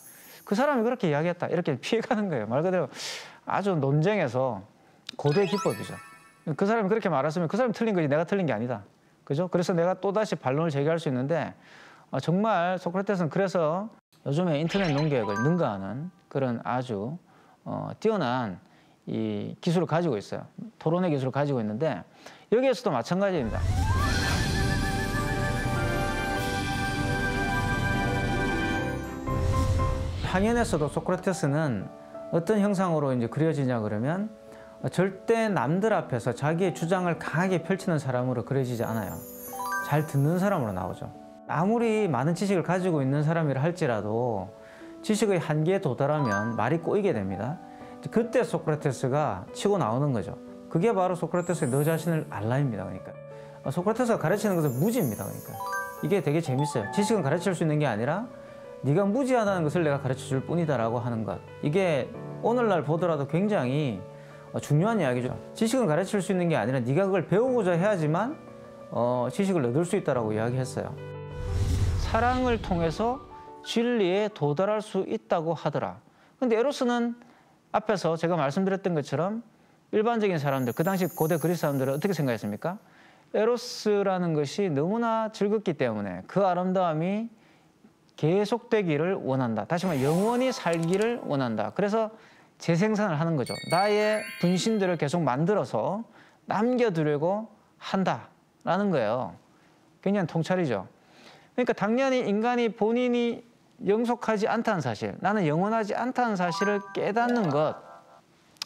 그 사람이 그렇게 이야기했다. 이렇게 피해가는 거예요. 말 그대로 아주 논쟁에서 고도의 기법이죠. 그 사람이 그렇게 말했으면 그 사람이 틀린 거지 내가 틀린 게 아니다. 그죠? 그래서 내가 또다시 반론을 제기할 수 있는데 정말 소크라테스는 그래서 요즘에 인터넷 논객을 능가하는 그런 아주 뛰어난 이 기술을 가지고 있어요. 토론의 기술을 가지고 있는데 여기에서도 마찬가지입니다. 항해에서도 소크라테스는 어떤 형상으로 이제 그려지냐 그러면 절대 남들 앞에서 자기의 주장을 강하게 펼치는 사람으로 그려지지 않아요. 잘 듣는 사람으로 나오죠. 아무리 많은 지식을 가지고 있는 사람이라 할지라도 지식의 한계에 도달하면 말이 꼬이게 됩니다. 그때 소크라테스가 치고 나오는 거죠. 그게 바로 소크라테스의 너 자신을 알라입니다. 그러니까 소크라테스가 가르치는 것은 무지입니다. 그러니까 이게 되게 재밌어요. 지식은 가르칠 수 있는 게 아니라 네가 무지하다는 것을 내가 가르쳐 줄 뿐이다라고 하는 것. 이게 오늘날 보더라도 굉장히 중요한 이야기죠. 지식은 가르칠 수 있는 게 아니라 네가 그걸 배우고자 해야지만 지식을 얻을 수 있다라고 이야기했어요. 사랑을 통해서 진리에 도달할 수 있다고 하더라. 근데 에로스는 앞에서 제가 말씀드렸던 것처럼 일반적인 사람들, 그 당시 고대 그리스 사람들은 어떻게 생각했습니까? 에로스라는 것이 너무나 즐겁기 때문에 그 아름다움이 계속되기를 원한다. 다시 말해 영원히 살기를 원한다. 그래서 재생산을 하는 거죠. 나의 분신들을 계속 만들어서 남겨두려고 한다라는 거예요. 굉장히 통찰이죠. 그러니까 당연히 인간이 본인이 영속하지 않다는 사실, 나는 영원하지 않다는 사실을 깨닫는 것,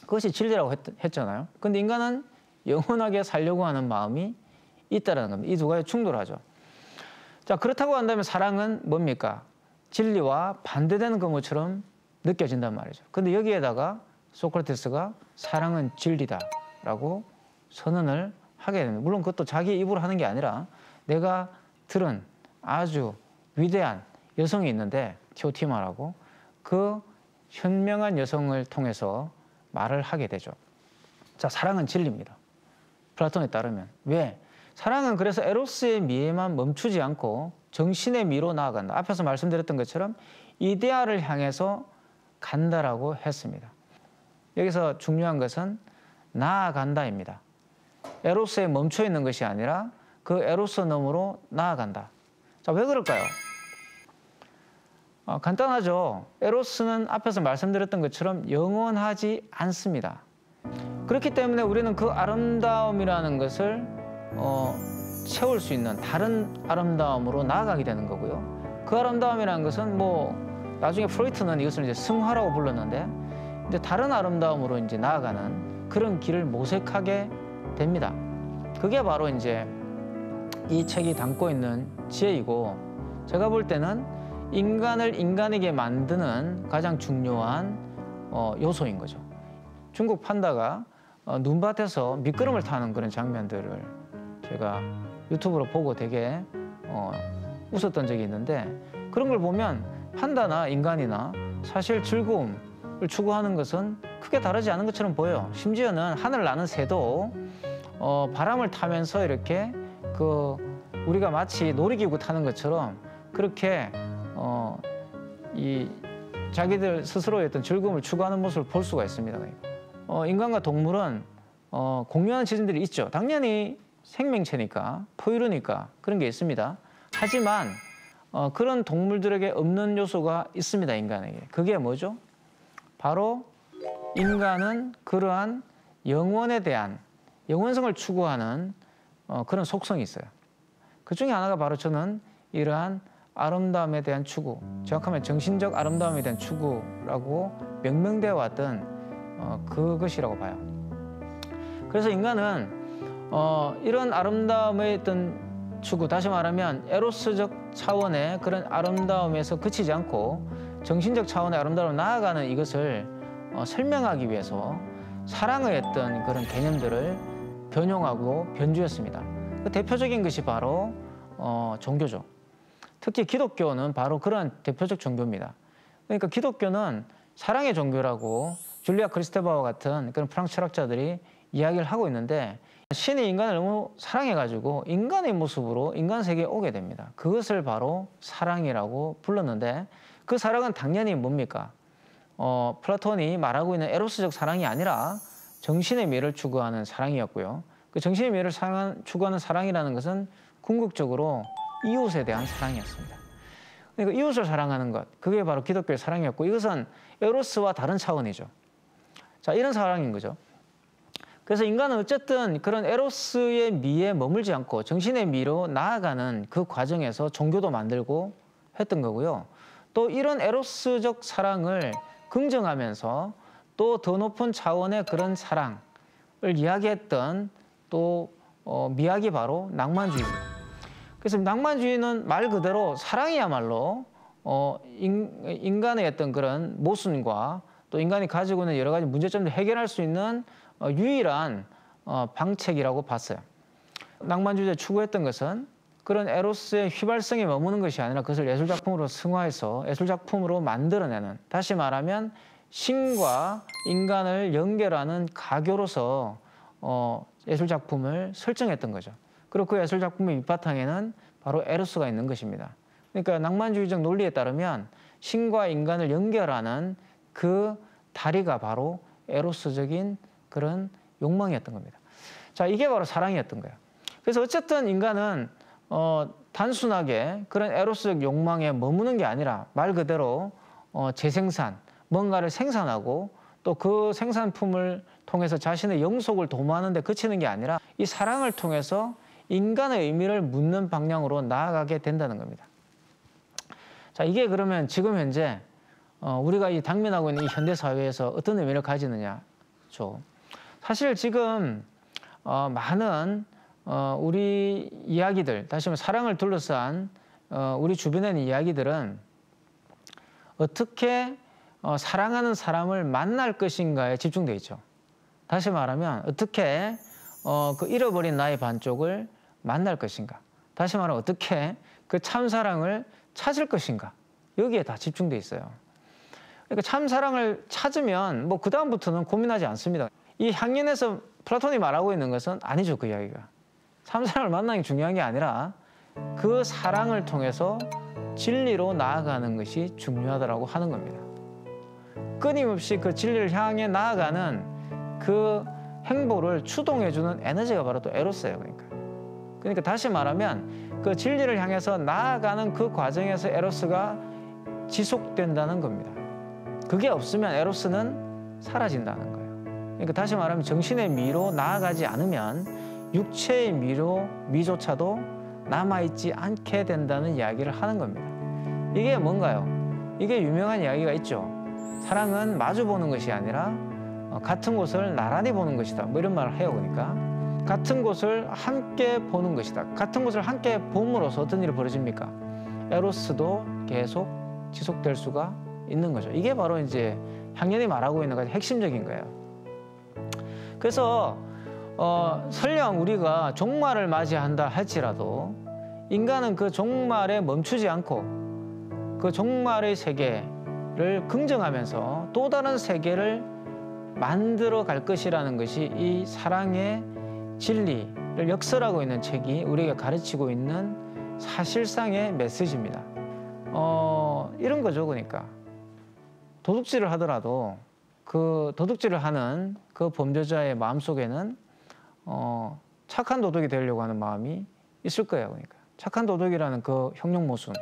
그것이 진리라고 했잖아요. 근데 인간은 영원하게 살려고 하는 마음이 있다는 겁니다. 이 두 가지 충돌하죠. 자, 그렇다고 한다면 사랑은 뭡니까? 진리와 반대되는 것처럼 느껴진단 말이죠. 근데 여기에다가 소크라테스가 사랑은 진리다라고 선언을 하게 됩니다. 물론 그것도 자기 입으로 하는 게 아니라 내가 들은 아주 위대한 여성이 있는데 티오티모라고 그 현명한 여성을 통해서 말을 하게 되죠. 자, 사랑은 진리입니다. 플라톤에 따르면. 왜? 사랑은 그래서 에로스의 미에만 멈추지 않고 정신의 미로 나아간다. 앞에서 말씀드렸던 것처럼 이데아를 향해서 간다라고 했습니다. 여기서 중요한 것은 나아간다입니다. 에로스에 멈춰 있는 것이 아니라 그 에로스 너머로 나아간다. 자, 왜 그럴까요? 간단하죠. 에로스는 앞에서 말씀드렸던 것처럼 영원하지 않습니다. 그렇기 때문에 우리는 그 아름다움이라는 것을 채울 수 있는 다른 아름다움으로 나아가게 되는 거고요. 그 아름다움이라는 것은 나중에 프로이트는 이것을 이제 승화라고 불렀는데 이제 다른 아름다움으로 이제 나아가는 그런 길을 모색하게 됩니다. 그게 바로 이제 이 책이 담고 있는 지혜이고 제가 볼 때는 인간을 인간에게 만드는 가장 중요한 요소인 거죠. 중국 판다가 눈밭에서 미끄럼을 타는 그런 장면들을 제가 유튜브로 보고 되게 웃었던 적이 있는데, 그런 걸 보면 판다나 인간이나 사실 즐거움을 추구하는 것은 크게 다르지 않은 것처럼 보여요. 심지어는 하늘 나는 새도 바람을 타면서 이렇게 우리가 마치 놀이기구 타는 것처럼 그렇게 이 자기들 스스로의 어떤 즐거움을 추구하는 모습을 볼 수가 있습니다. 인간과 동물은 공유하는 지점들이 있죠. 당연히 생명체니까, 포유류니까 그런 게 있습니다. 하지만 그런 동물들에게 없는 요소가 있습니다, 인간에게. 그게 뭐죠? 바로 인간은 그러한 영원에 대한, 영원성을 추구하는 그런 속성이 있어요. 그 중에 하나가 바로 저는 이러한 아름다움에 대한 추구, 정확하면 정신적 아름다움에 대한 추구라고 명명되어 왔던 그것이라고 봐요. 그래서 인간은 이런 아름다움의 어떤 추구, 다시 말하면 에로스적 차원의 그런 아름다움에서 그치지 않고 정신적 차원의 아름다움으로 나아가는 이것을 설명하기 위해서 사랑의 어떤 그런 개념들을 변용하고 변주했습니다. 그 대표적인 것이 바로 종교죠. 특히 기독교는 바로 그런 대표적 종교입니다. 그러니까 기독교는 사랑의 종교라고 줄리아 크리스테바와 같은 그런 프랑스 철학자들이 이야기를 하고 있는데, 신이 인간을 너무 사랑해가지고 인간의 모습으로 인간 세계에 오게 됩니다. 그것을 바로 사랑이라고 불렀는데, 그 사랑은 당연히 뭡니까? 플라톤이 말하고 있는 에로스적 사랑이 아니라 정신의 미를 추구하는 사랑이었고요. 그 정신의 미를 추구하는 사랑이라는 것은 궁극적으로 이웃에 대한 사랑이었습니다. 그러니까 이웃을 사랑하는 것, 그게 바로 기독교의 사랑이었고, 이것은 에로스와 다른 차원이죠. 자, 이런 사랑인 거죠. 그래서 인간은 어쨌든 그런 에로스의 미에 머물지 않고 정신의 미로 나아가는 그 과정에서 종교도 만들고 했던 거고요. 또 이런 에로스적 사랑을 긍정하면서 또 더 높은 차원의 그런 사랑을 이야기했던 또 미학이 바로 낭만주의입니다. 그래서 낭만주의는 말 그대로 사랑이야말로 인간의 어떤 그런 모순과 또 인간이 가지고 있는 여러 가지 문제점을 해결할 수 있는 유일한 방책이라고 봤어요. 낭만주의가 추구했던 것은 그런 에로스의 휘발성에 머무는 것이 아니라 그것을 예술작품으로 승화해서 예술작품으로 만들어내는, 다시 말하면 신과 인간을 연결하는 가교로서 예술작품을 설정했던 거죠. 그리고 그 예술작품의 밑바탕에는 바로 에로스가 있는 것입니다. 그러니까 낭만주의적 논리에 따르면 신과 인간을 연결하는 그 다리가 바로 에로스적인 그런 욕망이었던 겁니다. 자, 이게 바로 사랑이었던 거예요. 그래서 어쨌든 인간은 단순하게 그런 에로스적 욕망에 머무는 게 아니라 말 그대로 재생산, 뭔가를 생산하고 또 그 생산품을 통해서 자신의 영속을 도모하는 데 그치는 게 아니라 이 사랑을 통해서 인간의 의미를 묻는 방향으로 나아가게 된다는 겁니다. 자, 이게 그러면 지금 현재 우리가 이 당면하고 있는 이 현대 사회에서 어떤 의미를 가지느냐죠. 사실 지금 많은 우리 이야기들, 다시 말해 사랑을 둘러싼 우리 주변에 있는 이야기들은 어떻게 사랑하는 사람을 만날 것인가에 집중되어 있죠. 다시 말하면 어떻게 그 잃어버린 나의 반쪽을 만날 것인가, 다시 말하면 어떻게 그 참사랑을 찾을 것인가, 여기에 다 집중되어 있어요. 그러니까 참사랑을 찾으면 뭐 그 다음부터는 고민하지 않습니다. 이 향연에서 플라톤이 말하고 있는 것은 아니죠. 그 이야기가 참사랑을 만나는 게 중요한 게 아니라 그 사랑을 통해서 진리로 나아가는 것이 중요하다고 하는 겁니다. 끊임없이 그 진리를 향해 나아가는 그 행보를 추동해주는 에너지가 바로 또 에로스예요. 그러니까 다시 말하면 그 진리를 향해서 나아가는 그 과정에서 에로스가 지속된다는 겁니다. 그게 없으면 에로스는 사라진다는 거예요. 그러니까 다시 말하면 정신의 미로 나아가지 않으면 육체의 미조차도 남아있지 않게 된다는 이야기를 하는 겁니다. 이게 뭔가요? 이게 유명한 이야기가 있죠. 사랑은 마주보는 것이 아니라 같은 곳을 나란히 보는 것이다, 뭐 이런 말을 해요. 그러니까 같은 곳을 함께 보는 것이다. 같은 곳을 함께 봄으로써 어떤 일이 벌어집니까? 에로스도 계속 지속될 수가 있는 거죠. 이게 바로 이제 향연이 말하고 있는 가장 핵심적인 거예요. 그래서 설령 우리가 종말을 맞이한다 할지라도 인간은 그 종말에 멈추지 않고 그 종말의 세계를 긍정하면서 또 다른 세계를 만들어 갈 것이라는 것이 이 사랑의 진리를 역설하고 있는 책이 우리에게 가르치고 있는 사실상의 메시지입니다. 이런 거죠. 그러니까 도둑질을 하더라도 그 도둑질을 하는 그 범죄자의 마음속에는 착한 도둑이 되려고 하는 마음이 있을 거예요. 그러니까 착한 도둑이라는 그 형용 모순,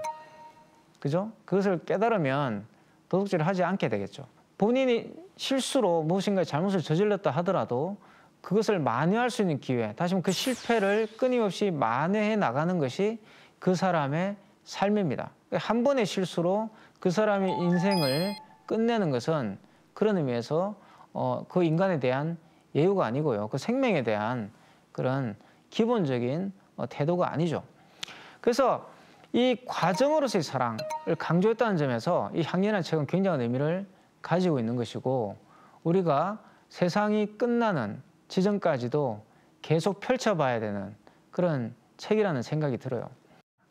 그죠? 그것을 깨달으면 도둑질을 하지 않게 되겠죠. 본인이 실수로 무엇인가 잘못을 저질렀다 하더라도 그것을 만회할 수 있는 기회, 다시 말하면 그 실패를 끊임없이 만회해 나가는 것이 그 사람의 삶입니다. 한 번의 실수로 그 사람의 인생을 끝내는 것은 그런 의미에서 그 인간에 대한 예우가 아니고요. 그 생명에 대한 그런 기본적인 태도가 아니죠. 그래서 이 과정으로서의 사랑을 강조했다는 점에서 이 향연이라는 책은 굉장한 의미를 가지고 있는 것이고 우리가 세상이 끝나는 지점까지도 계속 펼쳐봐야 되는 그런 책이라는 생각이 들어요.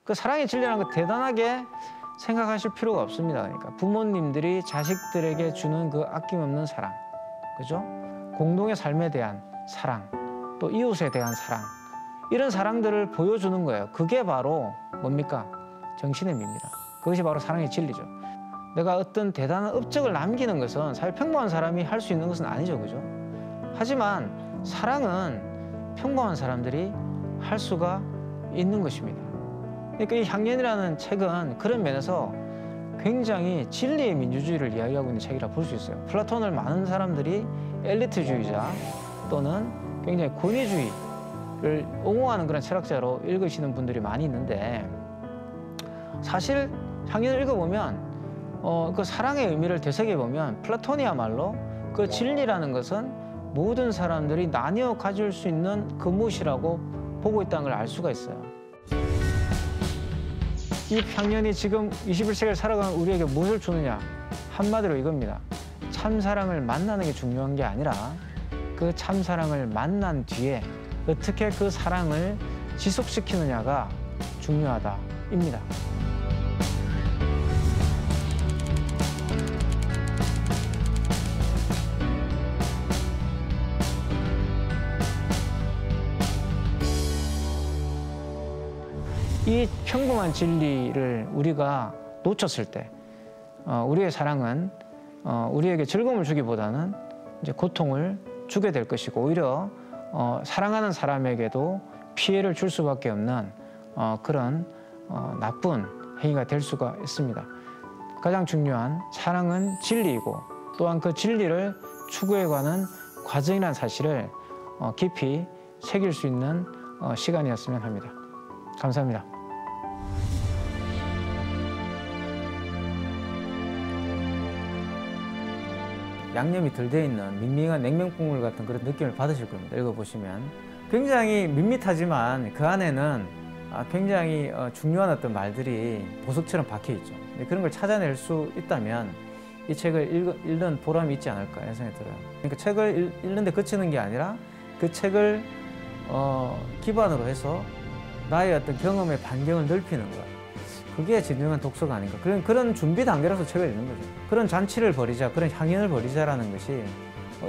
그 사랑의 진리라는 거 대단하게 생각하실 필요가 없습니다. 그러니까 부모님들이 자식들에게 주는 그 아낌없는 사랑, 그죠? 공동의 삶에 대한 사랑, 또 이웃에 대한 사랑, 이런 사랑들을 보여주는 거예요. 그게 바로 뭡니까? 정신의 미입니다. 그것이 바로 사랑의 진리죠. 내가 어떤 대단한 업적을 남기는 것은 사실 평범한 사람이 할 수 있는 것은 아니죠, 그죠? 하지만 사랑은 평범한 사람들이 할 수가 있는 것입니다. 그러니까 이 향연이라는 책은 그런 면에서 굉장히 진리의 민주주의를 이야기하고 있는 책이라 볼 수 있어요. 플라톤을 많은 사람들이 엘리트주의자 또는 굉장히 권위주의를 옹호하는 그런 철학자로 읽으시는 분들이 많이 있는데 사실 향연을 읽어보면 그 사랑의 의미를 되새겨보면 플라톤이야말로 그 진리라는 것은 모든 사람들이 나뉘어 가질 수 있는 그 무엇이라고 보고 있다는 걸 알 수가 있어요. 이 향연이 지금 21세기를 살아가는 우리에게 무엇을 주느냐? 한마디로 이겁니다. 참사랑을 만나는 게 중요한 게 아니라 그 참사랑을 만난 뒤에 어떻게 그 사랑을 지속시키느냐가 중요하다입니다. 이 평범한 진리를 우리가 놓쳤을 때 우리의 사랑은 우리에게 즐거움을 주기보다는 이제 고통을 주게 될 것이고 오히려 사랑하는 사람에게도 피해를 줄 수밖에 없는 그런 나쁜 행위가 될 수가 있습니다. 가장 중요한 사랑은 진리이고 또한 그 진리를 추구해가는 과정이라는 사실을 깊이 새길 수 있는 시간이었으면 합니다. 감사합니다. 양념이 덜 돼 있는 밍밍한 냉면 국물 같은 그런 느낌을 받으실 겁니다. 읽어보시면 굉장히 밋밋하지만 그 안에는 굉장히 중요한 어떤 말들이 보석처럼 박혀 있죠. 그런 걸 찾아낼 수 있다면 이 책을 읽는 보람이 있지 않을까 이런 생각이 들어요. 그러니까 책을 읽는데 그치는 게 아니라 그 책을 기반으로 해서 나의 어떤 경험의 반경을 넓히는 것. 그게 진정한 독서가 아닌가. 그런 준비 단계로서 책을 읽는 거죠. 그런 잔치를 벌이자, 그런 향연을 벌이자라는 것이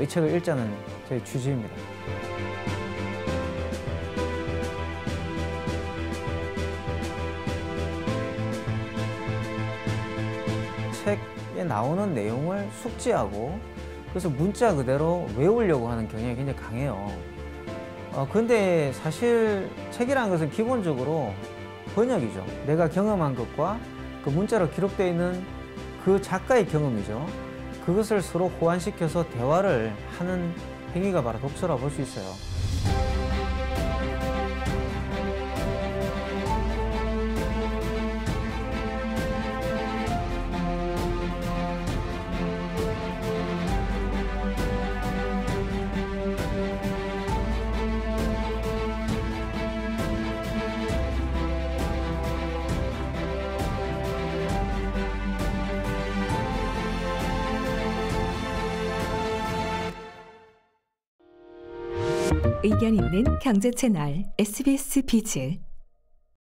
이 책을 읽자는 제 취지입니다. 책에 나오는 내용을 숙지하고 그래서 문자 그대로 외우려고 하는 경향이 굉장히 강해요. 근데 사실 책이라는 것은 기본적으로 번역이죠. 내가 경험한 것과 그 문자로 기록되어 있는 그 작가의 경험이죠. 그것을 서로 호환시켜서 대화를 하는 행위가 바로 독서라고 볼 수 있어요. 의견 있는 경제 채널 SBS 비즈.